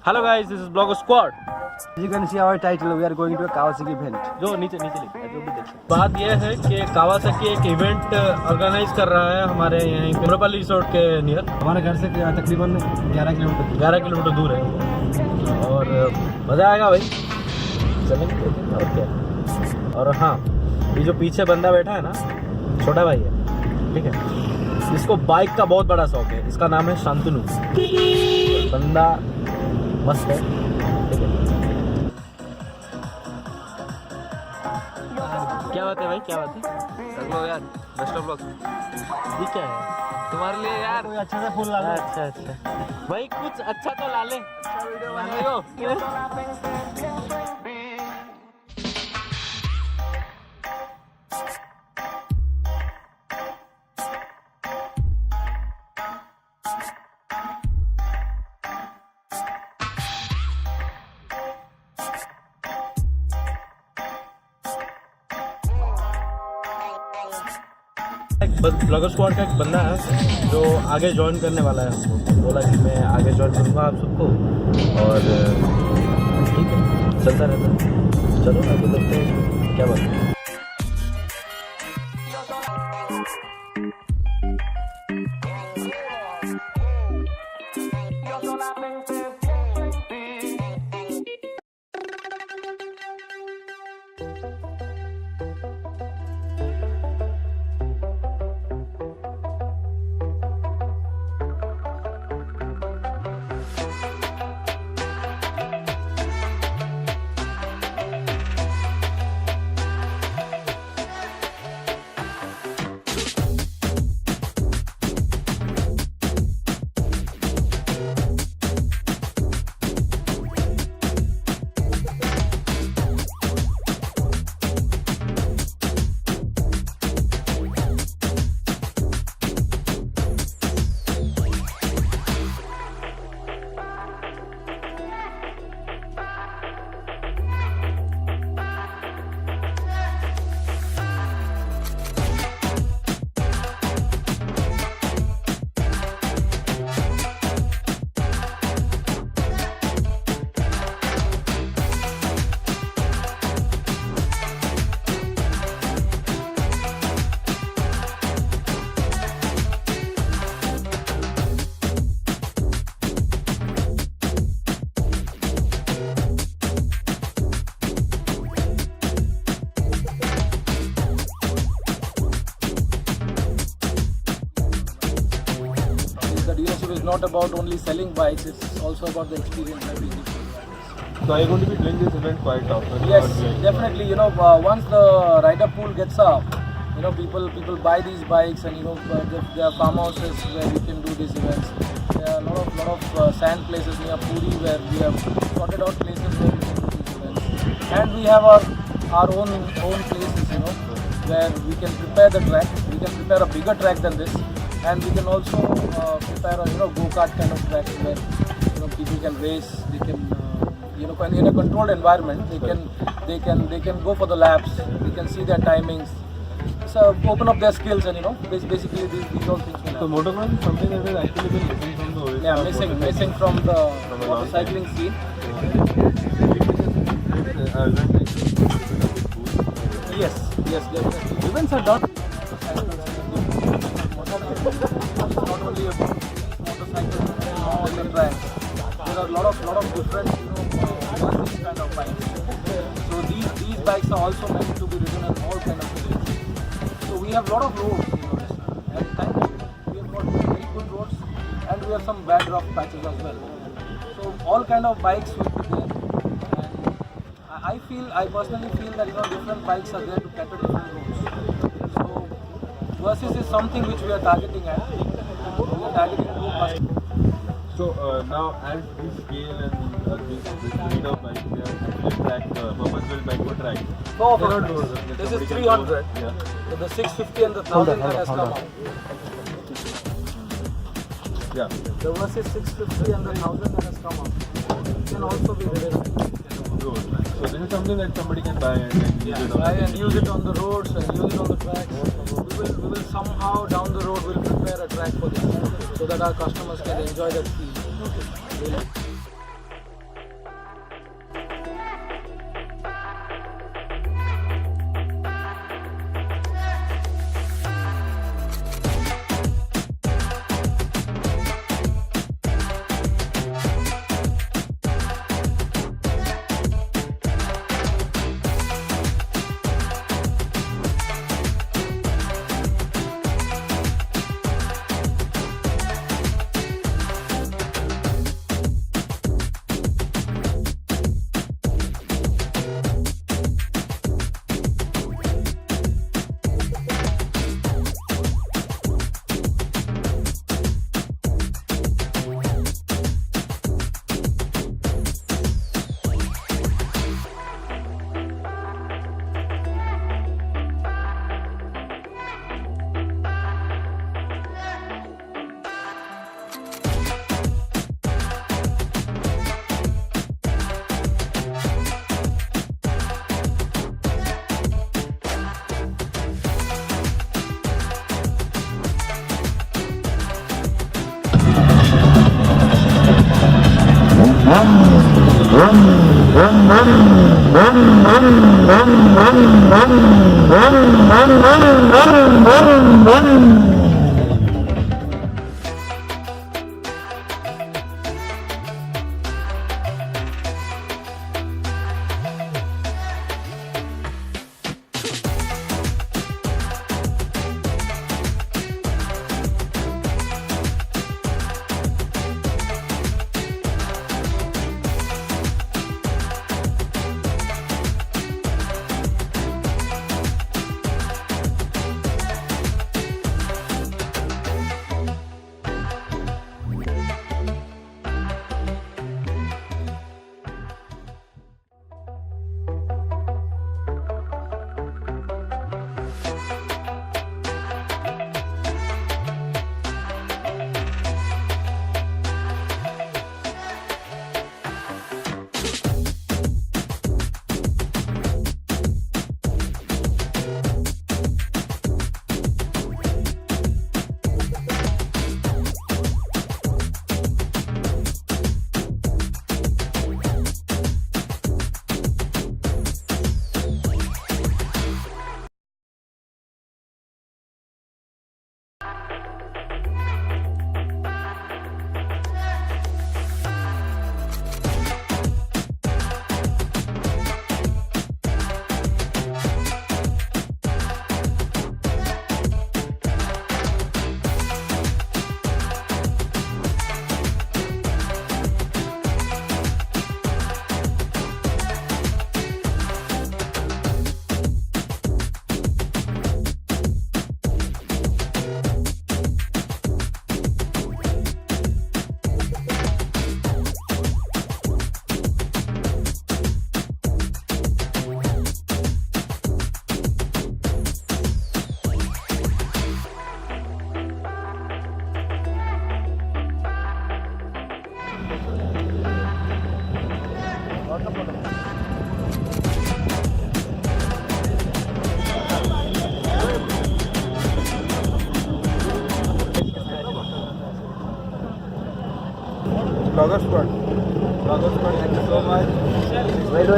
Hello guys, this is Blogger Squad. As you can see our title, we are going to a Kawasaki event. जो नीचे नीचे लिखा है जो भी देख सकते हैं। बात यह है कि कावासाकी एक इवेंट ऑर्गेनाइज कर रहा है हमारे यहाँ कुमरपल्ली रिसोर्ट के नियर। हमारे घर से तकरीबन 11 किलोमीटर दूर है और मज़ा आएगा भाई। चलेंगे और क्या। और हाँ, ये जो पीछे बंदा बैठा है ना, छोटा भाई है, ठीक है। इसको बाइक का बहुत बड़ा शौक है। इसका नाम है शांतनु। बंदा मस्त है, ठीक है। क्या बात है भाई, क्या बात है? लो यार, बेस्ट ऑफ लक। ये क्या है तुम्हारे लिए यार? कोई अच्छा सा फूल ला लो। अच्छा भाई, कुछ अच्छा तो ला ले। अच्छा वीडियो बना ब्लॉगर स्क्वाड का एक बंदा है जो आगे ज्वाइन करने वाला है हमको। बोला कि मैं आगे ज्वाइन करूँगा आप सबको और ठीक है, चलता रहता है। चलो आगे बढ़ते हैं, क्या बात है। The dealership is not about only selling bikes; it's also about the experience that we give. So are you going to be doing this event quite often? Yes, definitely. Once the rider pool gets up, people buy these bikes, and there are farmhouses where we can do these events. There are a lot of sand places near Puri where we have sorted out places where we can do these events, and we have our own places, where we can prepare the track. We can prepare a bigger track than this, and we can also prepare a go-kart kind of track where people can race. They can in a controlled environment. They can go for the laps. They can see their timings. So open up their skills, and basically these all things. So motocross is something that has actually been missing from the Odisha. Yeah, missing from the motorcycling scene. Yes, definitely. Events are done. It's not only about motorcycles and mountain tracks. There are a lot of different these kind of bikes. So these bikes are also meant to be ridden on all kind of terrains. So we have a lot of roads, and thankfully we have got very good roads, and we have some bad rough patches as well. So all kind of bikes will be there, and I personally feel that different bikes are there to cater different roads. So versus is something which we are targeting at. We are targeting to customers. So now as we scale and this breed of bike, they are actually track, purpose-built bike for track. No, They don't do it. this is 300. Yeah. So the 650 and the 1000 that has come out. Yeah. The versus 650 and the 1000 that has come out can also be ridden. Good. So this is something that somebody can buy and use it on. Buy and use it on the roads and use it on the tracks. We will somehow down the road will prepare a track for this so that our customers can enjoy that feel. Vlogger squad. Vlogger squad, thank you so much. Wait.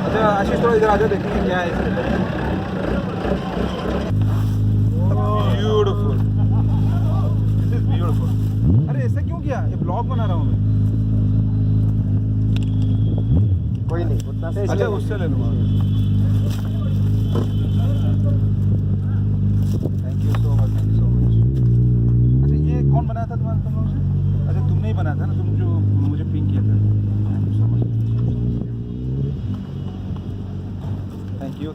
अच्छा आशीष थोड़ा इधर आ जाओ देखेंगे क्या है इसके अंदर. Beautiful. This is beautiful. अरे ऐसा क्यों किया? ये ब्लॉग बना रहा हूँ मैं. कोई नहीं उतना से अच्छा उससे ले लूँगा. Thank you so much. अच्छा ये कौन बनाया था तुम्हारे तुम लोगों से? अच्छा तुमने ही बनाया था ना, तुम जो मुझे पिंक किया था. Thank you so much. Thank you.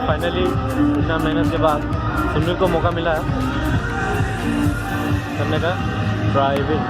Finally इतना मेहनत के बाद सुनील को मौका मिला है करने का ड्राइविंग.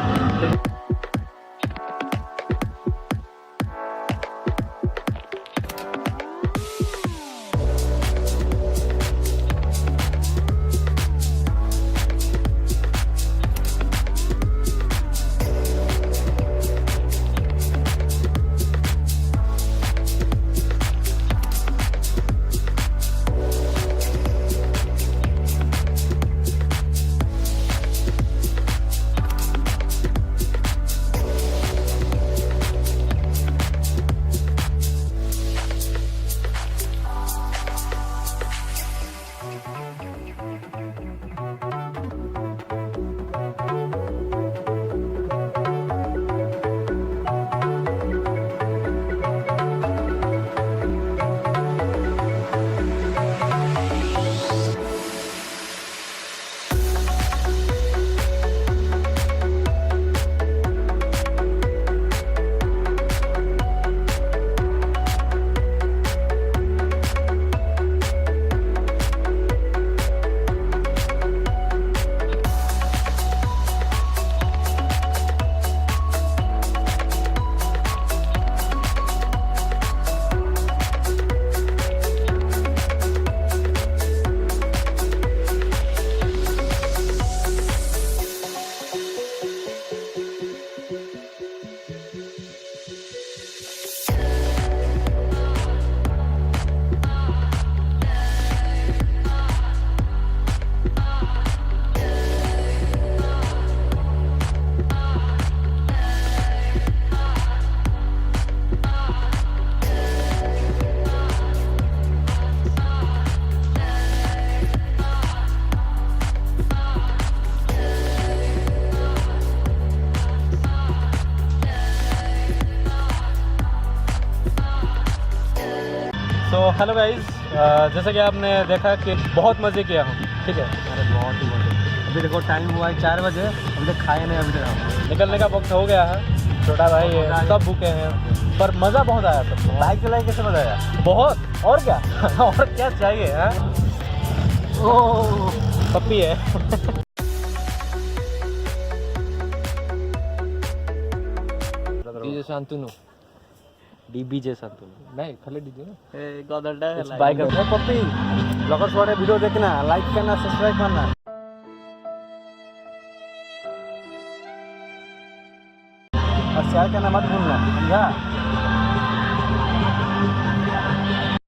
हेलो गाइस, जैसे कि आपने देखा कि बहुत मज़े किया हम, ठीक है। अरे बहुत ही मजे। अभी देखो टाइम हुआ है 4 बजे, अभी तक खाए नहीं, अभी तक हम निकलने का वक्त हो गया है। छोटा भाई है, सब भूखे हैं, पर मज़ा बहुत आया सबको। बाइक चलाई कैसे मजा आया? बहुत, और क्या और क्या चाहिए है। ओह पप्पी है। DJ Shantunu. डीबीजे संतुल नहीं, खाली DJ ना. बाइक पप्पी ब्लॉगर्स वाले वीडियो देखना, लाइक करना, सब्सक्राइब करना। और शेयर करना मत भूलना, समझा।